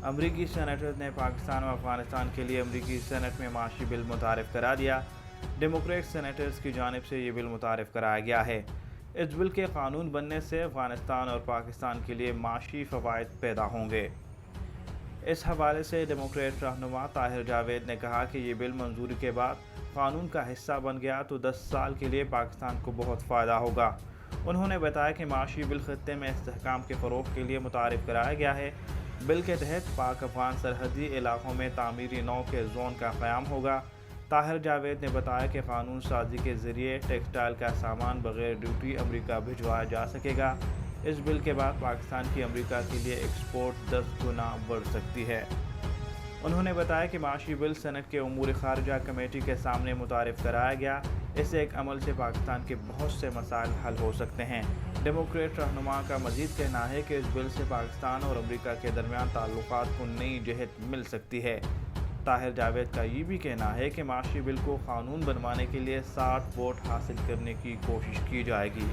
امریکی سینیٹرز نے پاکستان و افغانستان کے لیے امریکی سینٹ میں معاشی بل متعارف کرا دیا۔ ڈیموکریٹ سینیٹرز کی جانب سے یہ بل متعارف کرایا گیا ہے۔ اس بل کے قانون بننے سے افغانستان اور پاکستان کے لیے معاشی فوائد پیدا ہوں گے۔ اس حوالے سے ڈیموکریٹ رہنما طاہر جاوید نے کہا کہ یہ بل منظوری کے بعد قانون کا حصہ بن گیا تو 10 سال کے لیے پاکستان کو بہت فائدہ ہوگا۔ انہوں نے بتایا کہ معاشی بل خطے میں استحکام کے فروغ کے لیے متعارف کرایا گیا ہے۔ بل کے تحت پاک افغان سرحدی علاقوں میں تعمیری نو کے زون کا قیام ہوگا۔ طاہر جاوید نے بتایا کہ قانون سازی کے ذریعے ٹیکسٹائل کا سامان بغیر ڈیوٹی امریکہ بھجوایا جا سکے گا۔ اس بل کے بعد پاکستان کی امریکہ کے لیے ایکسپورٹ 10 گنا بڑھ سکتی ہے۔ انہوں نے بتایا کہ معاشی بل سینٹ کے امور خارجہ کمیٹی کے سامنے متعارف کرایا گیا۔ اس ایک عمل سے پاکستان کے بہت سے مسائل حل ہو سکتے ہیں۔ ڈیموکریٹ رہنما کا مزید کہنا ہے کہ اس بل سے پاکستان اور امریکہ کے درمیان تعلقات کو نئی جہت مل سکتی ہے۔ طاہر جاوید کا یہ بھی کہنا ہے کہ معاشی بل کو قانون بنوانے کے لیے 60 ووٹ حاصل کرنے کی کوشش کی جائے گی۔